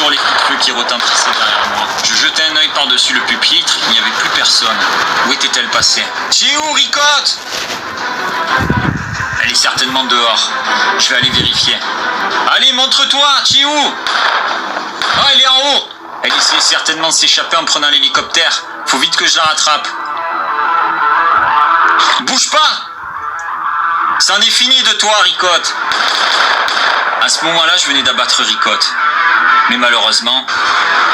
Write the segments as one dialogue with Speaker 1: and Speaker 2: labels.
Speaker 1: toujours les coups de feu qui retentissaient derrière moi. Je jetai un œil par-dessus le pupitre, il n'y avait plus personne. Où était-elle passée? Tu es où, Ricotte? Elle est certainement dehors. Je vais aller vérifier. Allez, montre-toi, tu es où? Ah, elle est en haut. Elle essayait certainement de s'échapper en prenant l'hélicoptère. Faut vite que je la rattrape. Bouge pas! C'en est fini de toi, Ricotte. À ce moment-là, je venais d'abattre Ricotte. Mais malheureusement,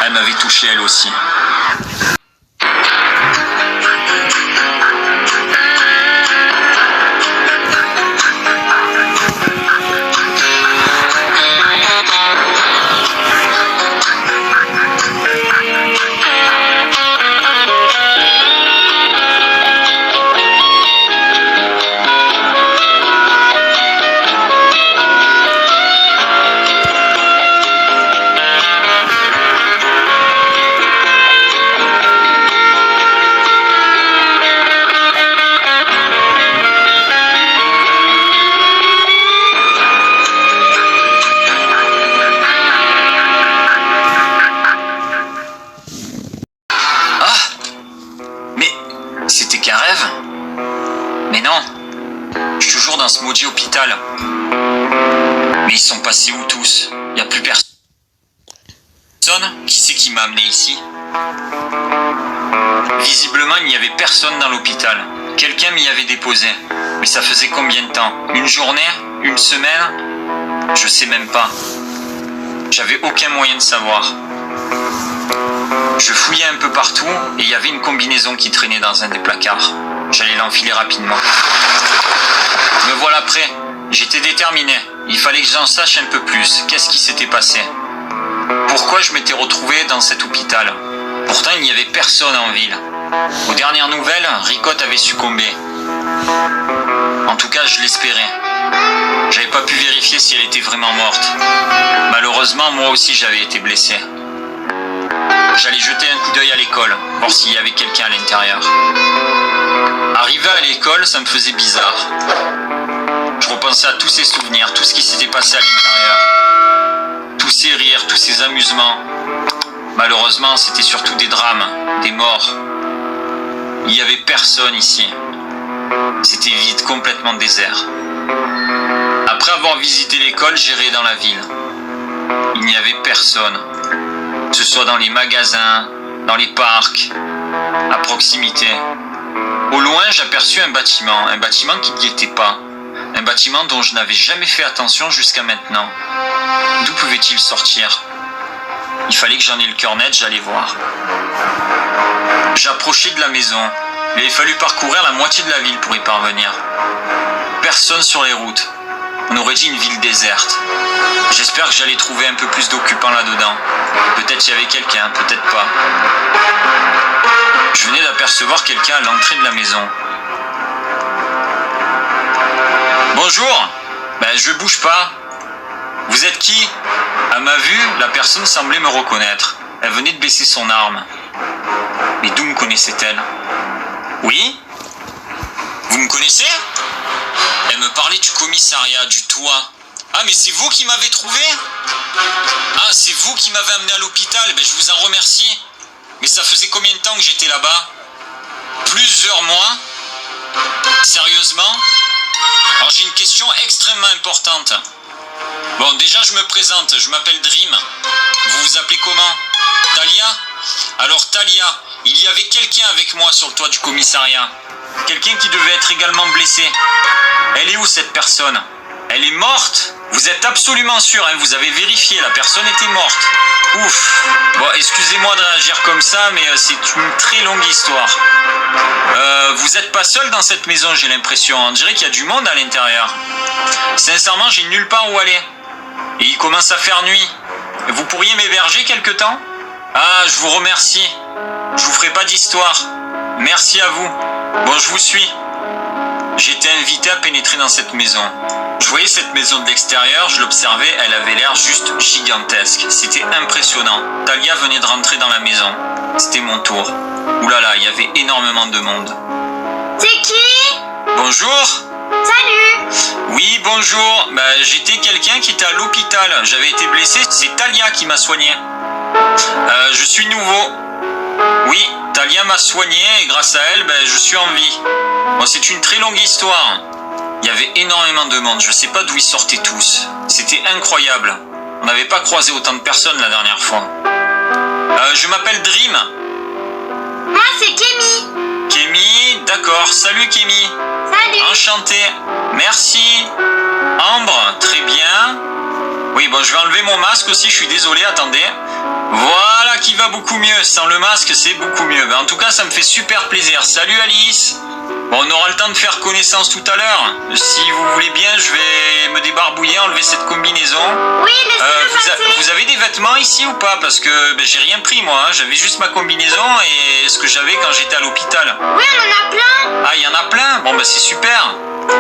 Speaker 1: elle m'avait touché elle aussi. C'était qu'un rêve? Mais non, je suis toujours dans ce maudit hôpital. Mais ils sont passés où tous? Il n'y a plus personne. Qui c'est qui m'a amené ici? Visiblement, il n'y avait personne dans l'hôpital. Quelqu'un m'y avait déposé. Mais ça faisait combien de temps? Une journée? Une semaine? Je sais même pas. J'avais aucun moyen de savoir. Je fouillais un peu partout et il y avait une combinaison qui traînait dans un des placards. J'allais l'enfiler rapidement. Me voilà prêt. J'étais déterminé. Il fallait que j'en sache un peu plus. Qu'est-ce qui s'était passé? Pourquoi je m'étais retrouvé dans cet hôpital? Pourtant, il n'y avait personne en ville. Aux dernières nouvelles, Ricotte avait succombé. En tout cas, je l'espérais. J'avais pas pu vérifier si elle était vraiment morte. Malheureusement, moi aussi, j'avais été blessé. J'allais jeter un coup d'œil à l'école, voir s'il y avait quelqu'un à l'intérieur. Arrivé à l'école, ça me faisait bizarre. Je repensais à tous ces souvenirs, tout ce qui s'était passé à l'intérieur. Tous ces rires, tous ces amusements. Malheureusement, c'était surtout des drames, des morts. Il n'y avait personne ici. C'était vide, complètement désert. Après avoir visité l'école, j'irai dans la ville. Il n'y avait personne. Que ce soit dans les magasins, dans les parcs, à proximité. Au loin, j'aperçus un bâtiment qui n'y était pas. Un bâtiment dont je n'avais jamais fait attention jusqu'à maintenant. D'où pouvait-il sortir? Il fallait que j'en ai le cœur net, j'allais voir. J'approchais de la maison. Il avait fallu parcourir la moitié de la ville pour y parvenir. Personne sur les routes. On aurait dit une ville déserte. J'espère que j'allais trouver un peu plus d'occupants là-dedans. Peut-être il y avait quelqu'un, peut-être pas. Je venais d'apercevoir quelqu'un à l'entrée de la maison. Bonjour. Je bouge pas. Vous êtes qui? À ma vue, la personne semblait me reconnaître. Elle venait de baisser son arme. Mais d'où me connaissait-elle? Oui? Vous me connaissez? Elle me parlait du commissariat, du toit. Ah, mais c'est vous qui m'avez trouvé? Ah, c'est vous qui m'avez amené à l'hôpital. Je vous en remercie. Mais ça faisait combien de temps que j'étais là-bas? Plusieurs mois? Sérieusement? Alors j'ai une question extrêmement importante. Bon, déjà je me présente, je m'appelle Dream. Vous vous appelez comment? Talia? Alors Talia, il y avait quelqu'un avec moi sur le toit du commissariat. Quelqu'un qui devait être également blessé. Elle est où cette personne? Elle est morte? Vous êtes absolument sûr, hein? Vous avez vérifié, la personne était morte. Ouf. Bon, excusez-moi de réagir comme ça, mais c'est une très longue histoire. Vous n'êtes pas seul dans cette maison, j'ai l'impression. On dirait qu'il y a du monde à l'intérieur. Sincèrement, j'ai nulle part où aller. Et il commence à faire nuit. Vous pourriez m'héberger quelque temps? Ah, je vous remercie. Je vous ferai pas d'histoire. Merci à vous. Bon, je vous suis. J'étais invité à pénétrer dans cette maison. Je voyais cette maison de l'extérieur, je l'observais, elle avait l'air juste gigantesque. C'était impressionnant. Talia venait de rentrer dans la maison. C'était mon tour. Ouh là là, il y avait énormément de monde.
Speaker 2: C'est qui?
Speaker 1: Bonjour.
Speaker 2: Salut.
Speaker 1: Oui, bonjour. J'étais quelqu'un qui était à l'hôpital. J'avais été blessé. C'est Talia qui m'a soigné. Je suis nouveau. Oui, Talia m'a soigné et grâce à elle, je suis en vie. Bon, c'est une très longue histoire. Il y avait énormément de monde. Je sais pas d'où ils sortaient tous. C'était incroyable. On n'avait pas croisé autant de personnes la dernière fois. Je m'appelle Dream.
Speaker 2: Moi, c'est Kémy.
Speaker 1: Kémy, d'accord. Salut Kémy.
Speaker 2: Salut.
Speaker 1: Enchanté. Merci. Ambre, très bien. Oui, bon, je vais enlever mon masque aussi, je suis désolé, attendez. Voilà qui va beaucoup mieux. Sans le masque, c'est beaucoup mieux. En tout cas, ça me fait super plaisir. Salut Alice. Bon, on aura le temps de faire connaissance tout à l'heure. Si vous voulez bien, je vais me débarbouiller, enlever cette combinaison.
Speaker 2: Oui, laissez-le passer.
Speaker 1: Vous avez des vêtements ici ou pas? Parce que j'ai rien pris moi, hein. J'avais juste ma combinaison et ce que j'avais quand j'étais à l'hôpital.
Speaker 2: Oui, on en a plein.
Speaker 1: Ah, il y en a plein? Bon, c'est super.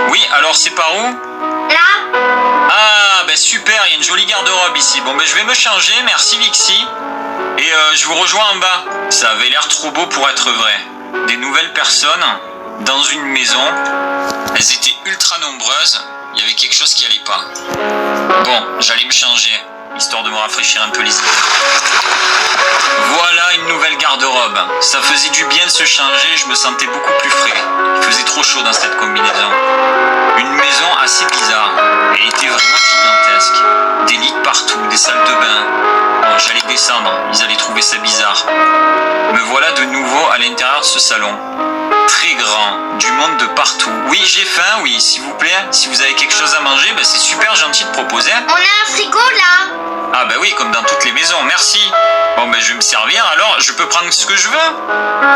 Speaker 1: Oui, alors c'est par où?
Speaker 2: Là.
Speaker 1: Ah, super, il y a une jolie garde-robe ici. Bon, je vais me changer, merci Vixie. Et je vous rejoins en bas. Ça avait l'air trop beau pour être vrai. Des nouvelles personnes dans une maison. Elles étaient ultra nombreuses. Il y avait quelque chose qui allait pas. Bon, j'allais me changer, histoire de me rafraîchir un peu les idées. Voilà une nouvelle garde-robe. Ça faisait du bien de se changer, je me sentais beaucoup plus frais. Il faisait trop chaud dans cette combinaison. Une maison assez bizarre. Elle était vraiment gigantesque. Des lits partout, des salles de bain. Bon, j'allais descendre, ils allaient trouver ça bizarre. Me voilà de nouveau à l'intérieur de ce salon. Très grand, du monde de partout. Oui, j'ai faim, oui, s'il vous plaît. Si vous avez quelque chose à manger, c'est super gentil de proposer.
Speaker 2: On a un frigo là.
Speaker 1: Ah oui, comme dans toutes les maisons, merci. Bon, je vais me servir, alors je peux prendre ce que je veux.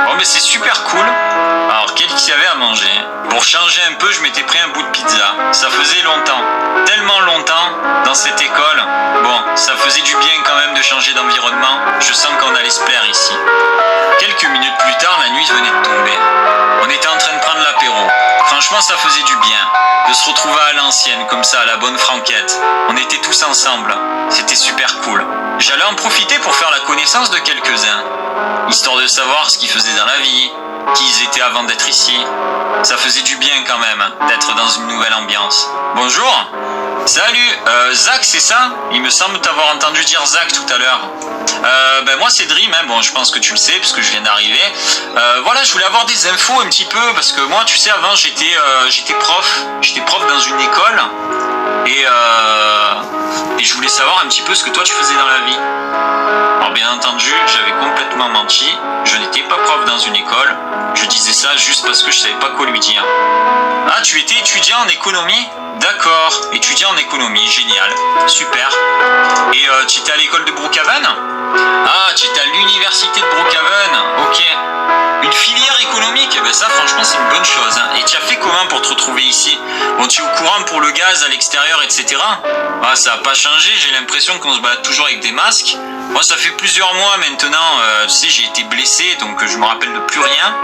Speaker 1: Bon, c'est super cool. Alors, qu'est-ce qu'il y avait à manger? Pour changer un peu, je m'étais pris un bout de pizza. Ça faisait longtemps, tellement longtemps, dans cette école. Bon, ça faisait du bien quand même de changer d'environnement. Je sens qu'on allait se plaire ici. Quelques minutes plus tard, la nuit venait de tomber. On était en train de prendre l'apéro. Franchement, ça faisait du bien de se retrouver à l'ancienne, comme ça, à la bonne franquette. On était tous ensemble. C'était super cool. J'allais en profiter pour faire la connaissance de quelques-uns, histoire de savoir ce qu'ils faisaient dans la vie, qui ils étaient avant d'être ici. Ça faisait du bien quand même, d'être dans une nouvelle ambiance. Bonjour. Salut, Zach, c'est ça? Il me semble t'avoir entendu dire Zach tout à l'heure. Moi c'est Dream, hein. Bon, je pense que tu le sais parce que je viens d'arriver. Voilà, je voulais avoir des infos un petit peu parce que moi, tu sais, avant j'étais prof dans une école et je voulais savoir un petit peu ce que toi tu faisais dans la vie. Alors bien entendu, j'avais complètement menti. Je n'étais pas prof dans une école. Je disais ça juste parce que je savais pas quoi lui dire. Ah, tu étais étudiant en économie? D'accord, étudiant en économie, génial, super. Et tu étais à l'école de Brookhaven? Ah, tu étais à l'université de Brookhaven, ok. Une filière économique, ça franchement c'est une bonne chose. Hein. Et tu as fait comment pour te retrouver ici? Bon, tu es au courant pour le gaz à l'extérieur, etc. Ah, ça n'a pas changé, j'ai l'impression qu'on se balade toujours avec des masques. Moi, ça fait plusieurs mois maintenant, tu sais, j'ai été blessé, donc je me rappelle de plus rien.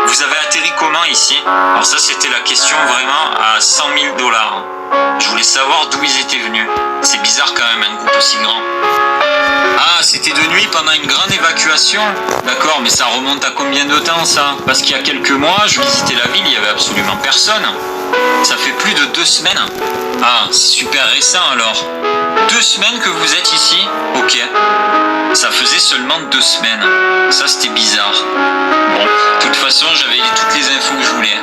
Speaker 1: Vous avez atterri comment ici? Alors ça, c'était la question vraiment à 100 000 $. Je voulais savoir d'où ils étaient venus. C'est bizarre quand même, un groupe aussi grand. Ah, c'était de nuit pendant une grande évacuation? D'accord, mais ça remonte à combien de temps ça? Parce qu'il y a quelques mois, je visitais la ville, il n'y avait absolument personne. Ça fait plus de 2 semaines. Ah, c'est super récent alors. 2 semaines que vous êtes ici? Ok. Ça faisait seulement 2 semaines. Ça, c'était bizarre. Bon, de toute façon, j'avais toutes les infos que je voulais.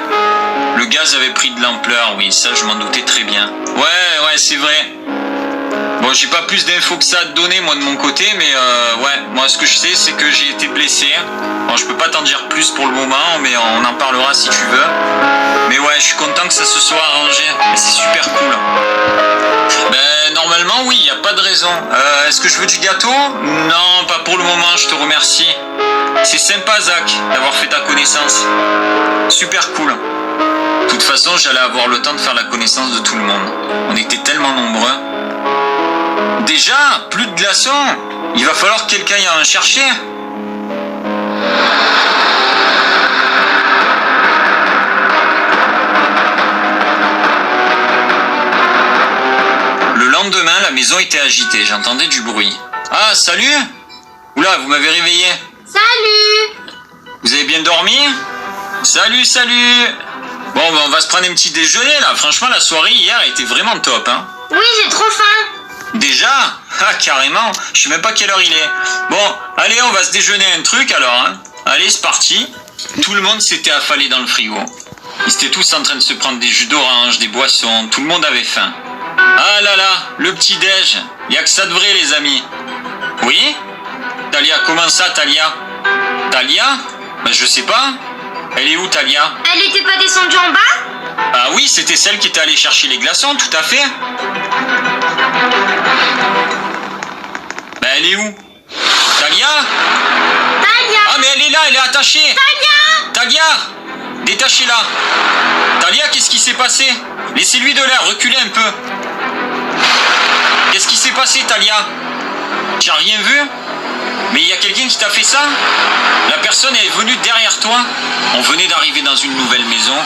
Speaker 1: Le gaz avait pris de l'ampleur, oui, ça je m'en doutais très bien. Ouais, c'est vrai. Bon, j'ai pas plus d'infos que ça à te donner, moi, de mon côté, mais moi, ce que je sais, c'est que j'ai été blessé. Bon, je peux pas t'en dire plus pour le moment, mais on en parlera si tu veux. Mais ouais, je suis content que ça se soit arrangé. C'est super cool. Normalement, oui, y a pas de raison. Est-ce que je veux du gâteau? Non, pas pour le moment, je te remercie. C'est sympa, Zach, d'avoir fait ta connaissance. Super cool. De toute façon, j'allais avoir le temps de faire la connaissance de tout le monde. On était tellement nombreux. Déjà, plus de glaçons. Il va falloir que quelqu'un aille en chercher. Le lendemain, la maison était agitée. J'entendais du bruit. Ah, salut! Oula, vous m'avez réveillé.
Speaker 2: Salut!
Speaker 1: Vous avez bien dormi? Salut! Bon, ben, on va se prendre un petit déjeuner, là. Franchement, la soirée hier était vraiment top, hein.
Speaker 2: Oui, j'ai trop faim.
Speaker 1: Déjà? Ah, carrément. Je sais même pas quelle heure il est. Bon, allez, on va se déjeuner un truc, alors, hein. Allez, c'est parti. Tout le monde s'était affalé dans le frigo. Ils étaient tous en train de se prendre des jus d'orange, des boissons. Tout le monde avait faim. Ah là là, le petit-déj. Y a que ça de vrai, les amis. Oui? Talia, comment ça, Talia? Talia? Ben, je sais pas. Elle est où, Talia?
Speaker 2: Elle était pas descendue en bas?
Speaker 1: Ah oui, c'était celle qui était allée chercher les glaçons, tout à fait. Ben, elle est où? Talia?
Speaker 2: Talia!
Speaker 1: Ah, mais elle est là, elle est attachée.
Speaker 2: Talia!
Speaker 1: Talia! Détachez-la. Talia, qu'est-ce qui s'est passé? Laissez-lui de l'air, reculez un peu. Qu'est-ce qui s'est passé, Talia? Tu n'as rien vu? Mais il y a quelqu'un qui t'a fait ça? La personne est venue derrière toi. On venait d'arriver dans une nouvelle maison.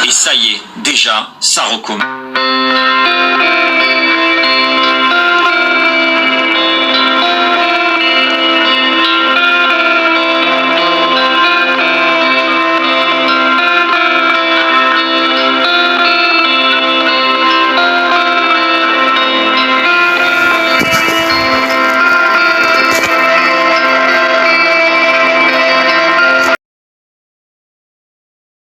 Speaker 1: Et ça y est, déjà, ça recommence.